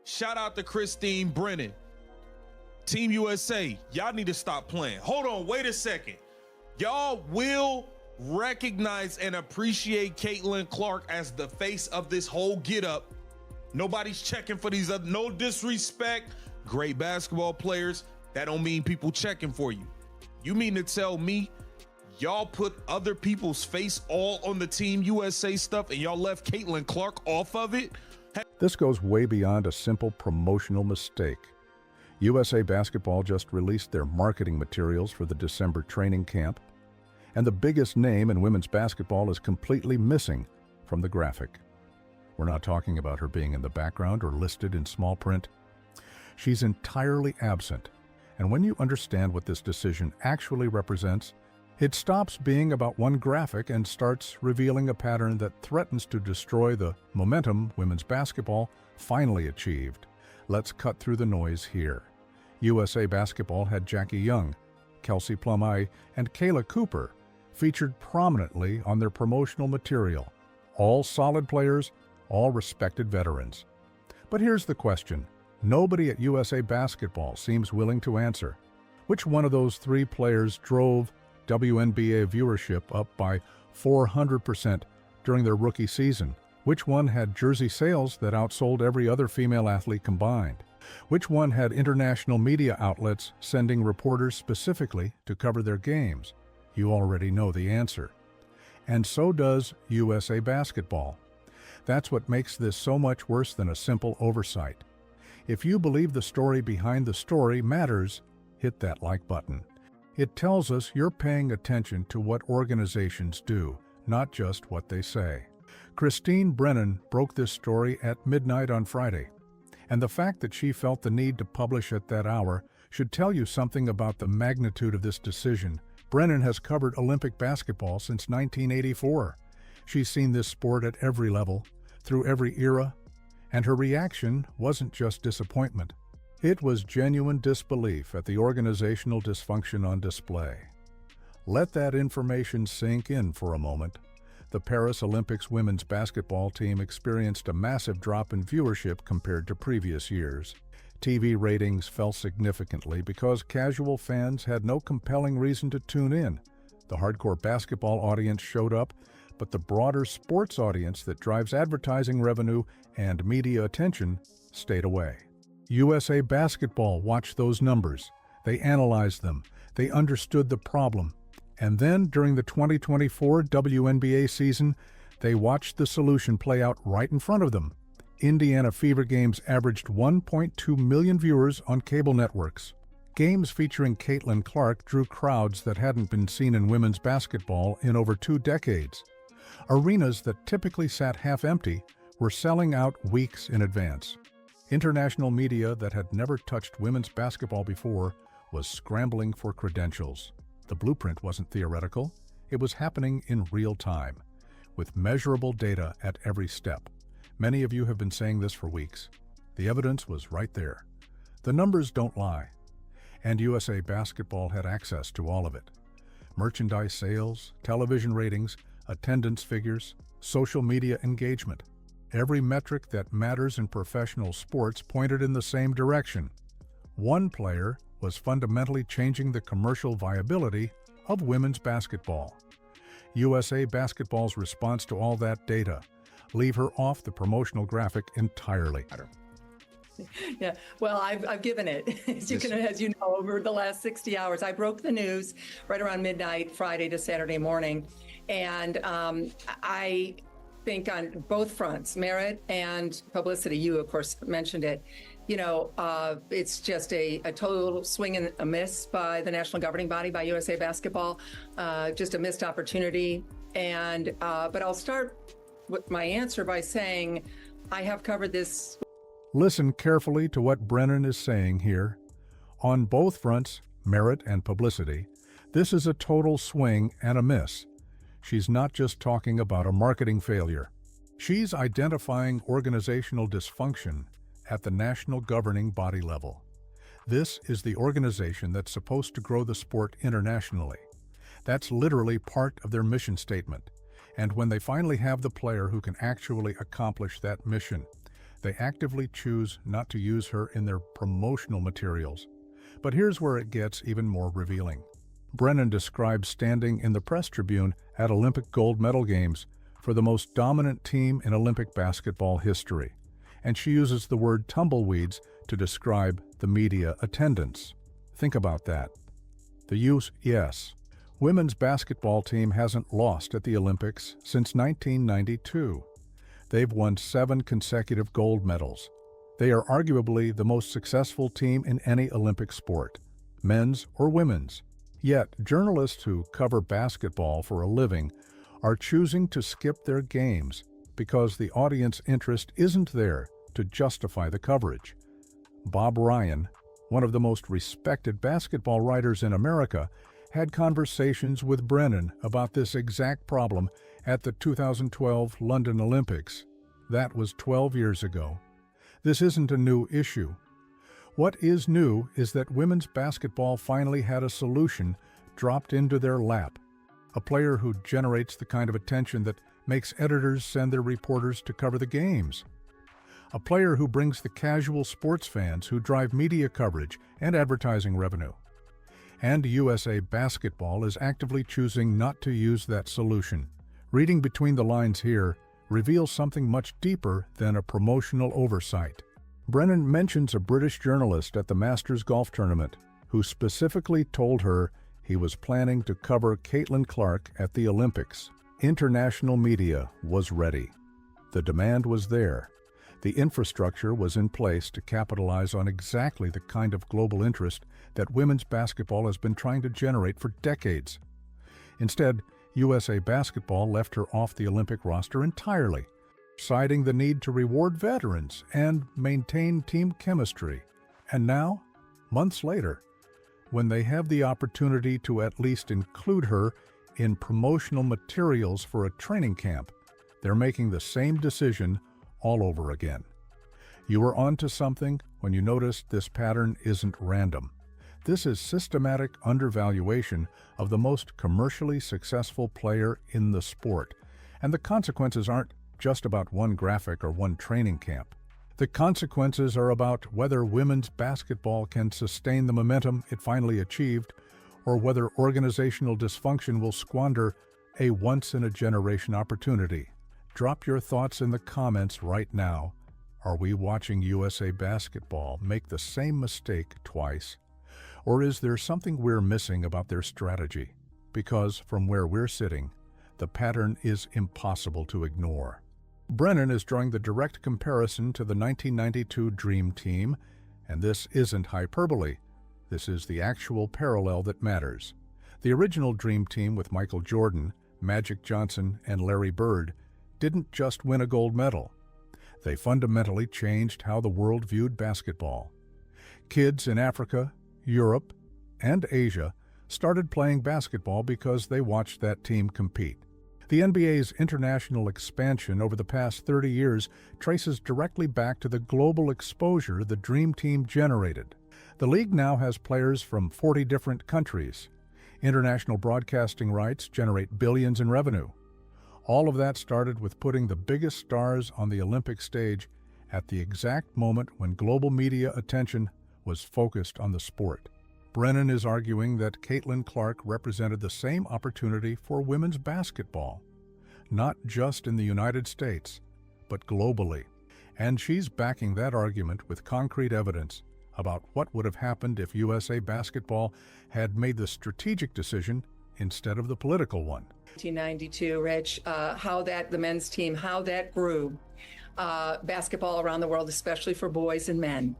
Shout out to Christine Brennan. Team USA, y'all need to stop playing. Hold on, wait a second. Y'all will recognize and appreciate Caitlin Clark as the face of this whole get up. Nobody's checking for these other, no disrespect, great basketball players. That don't mean people checking for you. You mean to tell me y'all put other people's face all on the Team USA stuff and y'all left Caitlin Clark off of it? This goes way beyond a simple promotional mistake. USA Basketball just released their marketing materials for the December training camp, and the biggest name in women's basketball is completely missing from the graphic. We're not talking about her being in the background or listed in small print. She's entirely absent, and when you understand what this decision actually represents, it stops being about one graphic and starts revealing a pattern that threatens to destroy the momentum women's basketball finally achieved. Let's cut through the noise here. USA Basketball had Jackie Young, Kelsey Plum-Eye, and Kayla Cooper featured prominently on their promotional material. All solid players, all respected veterans. But here's the question nobody at USA Basketball seems willing to answer. Which one of those three players drove WNBA viewership up by 400% during their rookie season? Which one had jersey sales that outsold every other female athlete combined? Which one had international media outlets sending reporters specifically to cover their games? You already know the answer. And so does USA Basketball. That's what makes this so much worse than a simple oversight. If you believe the story behind the story matters, hit that like button. It tells us you're paying attention to what organizations do, not just what they say. Christine Brennan broke this story at midnight on Friday, and the fact that she felt the need to publish at that hour should tell you something about the magnitude of this decision. Brennan has covered Olympic basketball since 1984. She's seen this sport at every level, through every era, and her reaction wasn't just disappointment. It was genuine disbelief at the organizational dysfunction on display. Let that information sink in for a moment. The Paris Olympics women's basketball team experienced a massive drop in viewership compared to previous years. TV ratings fell significantly because casual fans had no compelling reason to tune in. The hardcore basketball audience showed up, but the broader sports audience that drives advertising revenue and media attention stayed away. USA Basketball watched those numbers. They analyzed them. They understood the problem. And then, during the 2024 WNBA season, they watched the solution play out right in front of them. Indiana Fever games averaged 1.2 million viewers on cable networks. Games featuring Caitlin Clark drew crowds that hadn't been seen in women's basketball in over 2 decades. Arenas that typically sat half empty were selling out weeks in advance. International media that had never touched women's basketball before was scrambling for credentials. The blueprint wasn't theoretical, it was happening in real time, with measurable data at every step. Many of you have been saying this for weeks. The evidence was right there. The numbers don't lie. And USA Basketball had access to all of it. Merchandise sales, television ratings, attendance figures, social media engagement. Every metric that matters in professional sports pointed in the same direction. One player was fundamentally changing the commercial viability of women's basketball. USA Basketball's response to all that data: leave her off the promotional graphic entirely. Yeah, well, I've given it, as you know, over the last 60 hours. I broke the news right around midnight, Friday to Saturday morning. And I think on both fronts, merit and publicity, you, of course, mentioned it, it's just a total swing and a miss by the national governing body, by USA Basketball, just a missed opportunity. And but I'll start with my answer by saying I have covered this. Listen carefully to what Brennan is saying here. On both fronts, merit and publicity, this is a total swing and a miss. She's not just talking about a marketing failure. She's identifying organizational dysfunction at the national governing body level. This is the organization that's supposed to grow the sport internationally. That's literally part of their mission statement. And when they finally have the player who can actually accomplish that mission, They actively choose not to use her in their promotional materials. But here's where it gets even more revealing. Brennan describes standing in the press tribune at Olympic gold medal games for the most dominant team in Olympic basketball history, and she uses the word tumbleweeds to describe the media attendance. Think about that. The use, yes. Women's basketball team hasn't lost at the Olympics since 1992. They've won 7 consecutive gold medals. They are arguably the most successful team in any Olympic sport, men's or women's. Yet, journalists who cover basketball for a living are choosing to skip their games because the audience interest isn't there to justify the coverage. Bob Ryan, one of the most respected basketball writers in America, had conversations with Brennan about this exact problem at the 2012 London Olympics. That was 12 years ago. This isn't a new issue. What is new is that women's basketball finally had a solution dropped into their lap. A player who generates the kind of attention that makes editors send their reporters to cover the games. A player who brings the casual sports fans who drive media coverage and advertising revenue. And USA Basketball is actively choosing not to use that solution. Reading between the lines here reveals something much deeper than a promotional oversight. Brennan mentions a British journalist at the Masters golf tournament who specifically told her he was planning to cover Caitlin Clark at the Olympics. International media was ready. The demand was there. The infrastructure was in place to capitalize on exactly the kind of global interest that women's basketball has been trying to generate for decades. Instead, USA Basketball left her off the Olympic roster entirely, citing the need to reward veterans and maintain team chemistry. And now, months later, when they have the opportunity to at least include her in promotional materials for a training camp, they're making the same decision all over again. You are onto something when you notice this pattern isn't random. This is systematic undervaluation of the most commercially successful player in the sport, and the consequences aren't just about one graphic or one training camp. The consequences are about whether women's basketball can sustain the momentum it finally achieved, or whether organizational dysfunction will squander a once-in-a-generation opportunity. Drop your thoughts in the comments right now. Are we watching USA Basketball make the same mistake twice? Or is there something we're missing about their strategy? Because from where we're sitting, the pattern is impossible to ignore. Brennan is drawing the direct comparison to the 1992 Dream Team, and this isn't hyperbole. This is the actual parallel that matters. The original Dream Team with Michael Jordan, Magic Johnson, and Larry Bird didn't just win a gold medal. They fundamentally changed how the world viewed basketball. Kids in Africa, Europe, and Asia started playing basketball because they watched that team compete. The NBA's international expansion over the past 30 years traces directly back to the global exposure the Dream Team generated. The league now has players from 40 different countries. International broadcasting rights generate billions in revenue. All of that started with putting the biggest stars on the Olympic stage at the exact moment when global media attention was focused on the sport. Brennan is arguing that Caitlin Clark represented the same opportunity for women's basketball, not just in the United States, but globally. And she's backing that argument with concrete evidence about what would have happened if USA Basketball had made the strategic decision instead of the political one. 1992, Rich, how the men's team, how that grew basketball around the world, especially for boys and men,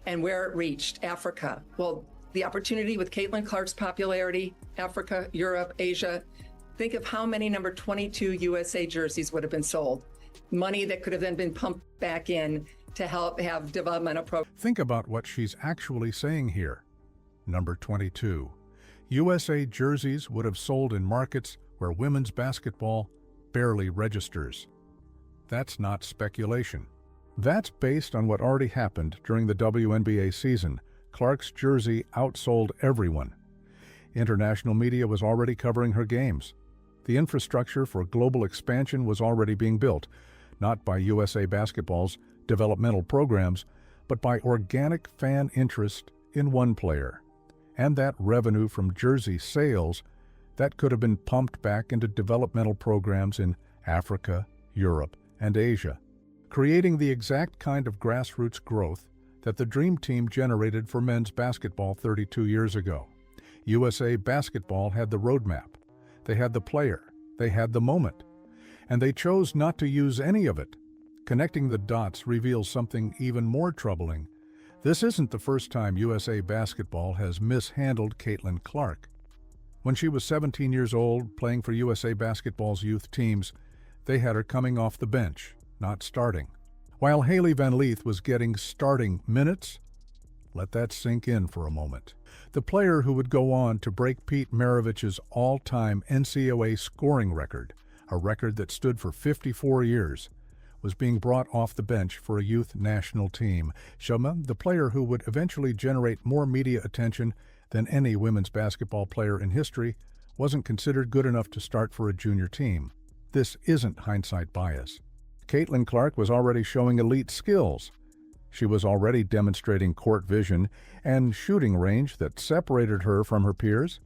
and where it reached Africa. Well, the opportunity with Caitlin Clark's popularity, Africa, Europe, Asia. Think of how many number 22 USA jerseys would have been sold. Money that could have then been pumped back in to help have developmental programs. Think about what she's actually saying here. Number 22. USA jerseys would have sold in markets where women's basketball barely registers. That's not speculation. That's based on what already happened during the WNBA season. Clark's jersey outsold everyone. International media was already covering her games. The infrastructure for global expansion was already being built, not by USA Basketball's developmental programs, but by organic fan interest in one player. And that revenue from jersey sales that could have been pumped back into developmental programs in Africa, Europe, and Asia, creating the exact kind of grassroots growth that the Dream Team generated for men's basketball 32 years ago. USA Basketball had the roadmap, they had the player, they had the moment, and they chose not to use any of it. Connecting the dots reveals something even more troubling. This isn't the first time USA Basketball has mishandled Caitlin Clark. When she was 17 years old, playing for USA Basketball's youth teams, they had her coming off the bench, not starting. While Haley Van Leeth was getting starting minutes, let that sink in for a moment. The player who would go on to break Pete Maravich's all-time NCAA scoring record, a record that stood for 54 years, was being brought off the bench for a youth national team. Shoma, the player who would eventually generate more media attention than any women's basketball player in history, wasn't considered good enough to start for a junior team. This isn't hindsight bias. Caitlin Clark was already showing elite skills. She was already demonstrating court vision and shooting range that separated her from her peers,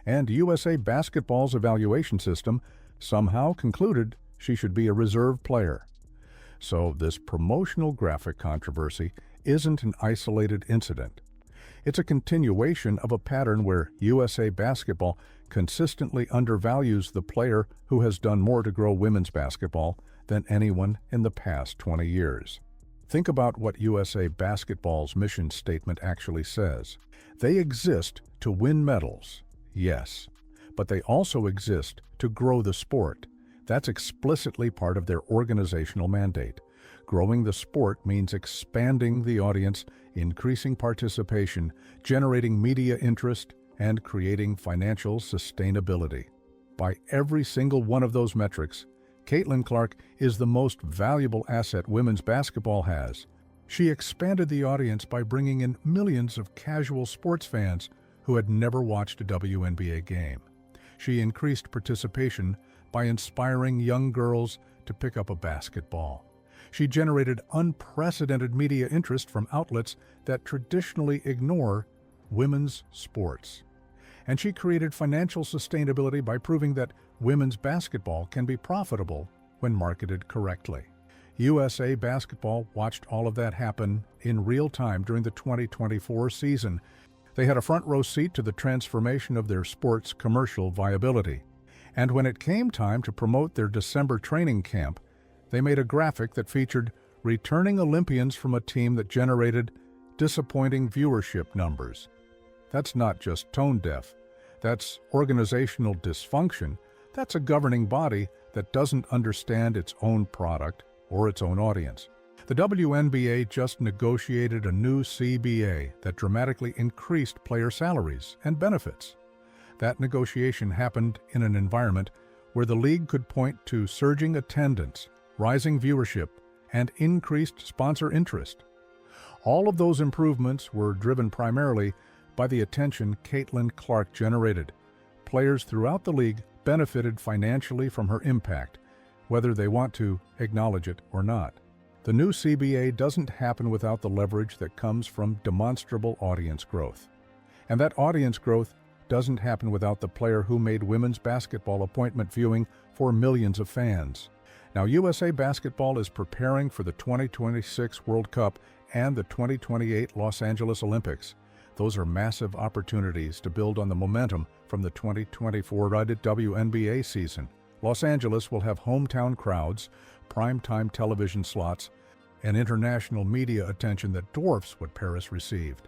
and USA Basketball's evaluation system somehow concluded she should be a reserve player. So this promotional graphic controversy isn't an isolated incident. It's a continuation of a pattern where USA Basketball consistently undervalues the player who has done more to grow women's basketball than anyone in the past 20 years. Think about what USA Basketball's mission statement actually says. They exist to win medals, yes, but they also exist to grow the sport. That's explicitly part of their organizational mandate. Growing the sport means expanding the audience, increasing participation, generating media interest, and creating financial sustainability. By every single one of those metrics, Caitlin Clark is the most valuable asset women's basketball has. She expanded the audience by bringing in millions of casual sports fans who had never watched a WNBA game. She increased participation by inspiring young girls to pick up a basketball. She generated unprecedented media interest from outlets that traditionally ignore women's sports. And she created financial sustainability by proving that women's basketball can be profitable when marketed correctly. USA Basketball watched all of that happen in real time during the 2024 season. They had a front row seat to the transformation of their sports commercial viability. And when it came time to promote their December training camp, they made a graphic that featured returning Olympians from a team that generated disappointing viewership numbers. That's not just tone deaf. That's organizational dysfunction. That's a governing body that doesn't understand its own product or its own audience. The WNBA just negotiated a new CBA that dramatically increased player salaries and benefits. That negotiation happened in an environment where the league could point to surging attendance, rising viewership, and increased sponsor interest. All of those improvements were driven primarily by the attention Caitlin Clark generated. Players throughout the league benefited financially from her impact, whether they want to acknowledge it or not. The new CBA doesn't happen without the leverage that comes from demonstrable audience growth. And that audience growth doesn't happen without the player who made women's basketball appointment viewing for millions of fans. Now, USA Basketball is preparing for the 2026 World Cup and the 2028 Los Angeles Olympics. Those are massive opportunities to build on the momentum from the 2024 WNBA season. Los Angeles will have hometown crowds, primetime television slots, and international media attention that dwarfs what Paris received.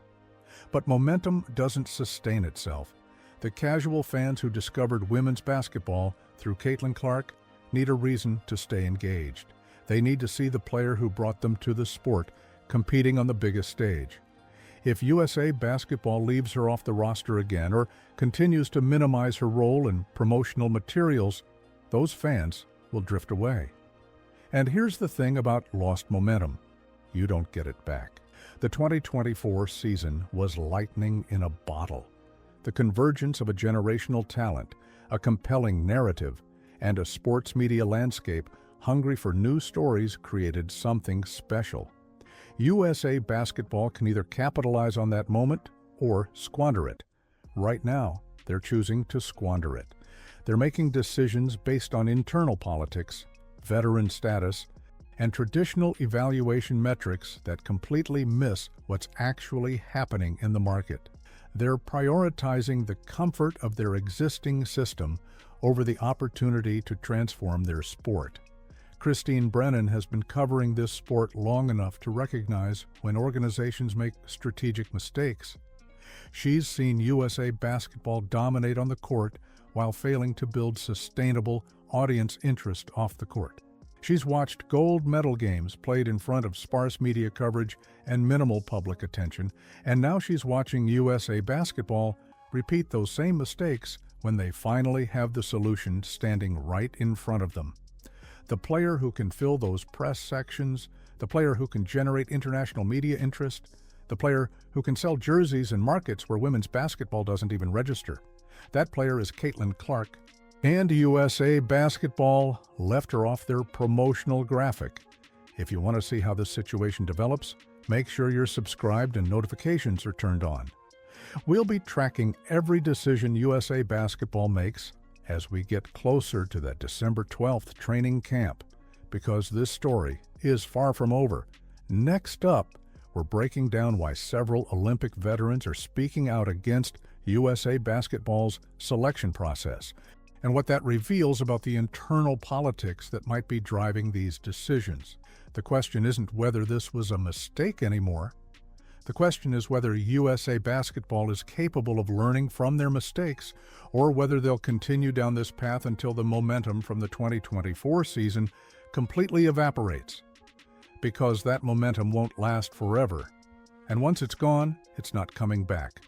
But momentum doesn't sustain itself. The casual fans who discovered women's basketball through Caitlin Clark need a reason to stay engaged. They need to see the player who brought them to the sport competing on the biggest stage. If USA Basketball leaves her off the roster again or continues to minimize her role in promotional materials, those fans will drift away. And here's the thing about lost momentum. You don't get it back. The 2024 season was lightning in a bottle. The convergence of a generational talent, a compelling narrative, and a sports media landscape hungry for new stories created something special. USA Basketball can either capitalize on that moment or squander it. Right now, they're choosing to squander it. They're making decisions based on internal politics, veteran status, and traditional evaluation metrics that completely miss what's actually happening in the market. They're prioritizing the comfort of their existing system over the opportunity to transform their sport. Christine Brennan has been covering this sport long enough to recognize when organizations make strategic mistakes. She's seen USA Basketball dominate on the court while failing to build sustainable audience interest off the court. She's watched gold medal games played in front of sparse media coverage and minimal public attention, and now she's watching USA Basketball repeat those same mistakes when they finally have the solution standing right in front of them. The player who can fill those press sections, the player who can generate international media interest, the player who can sell jerseys in markets where women's basketball doesn't even register. That player is Caitlin Clark. And USA Basketball left her off their promotional graphic. If you want to see how this situation develops, make sure you're subscribed and notifications are turned on. We'll be tracking every decision USA Basketball makes as we get closer to that December 12th training camp, because this story is far from over. Next up, we're breaking down why several Olympic veterans are speaking out against USA Basketball's selection process, and what that reveals about the internal politics that might be driving these decisions. The question isn't whether this was a mistake anymore. The question is whether USA Basketball is capable of learning from their mistakes, or whether they'll continue down this path until the momentum from the 2024 season completely evaporates. Because that momentum won't last forever. And once it's gone, it's not coming back.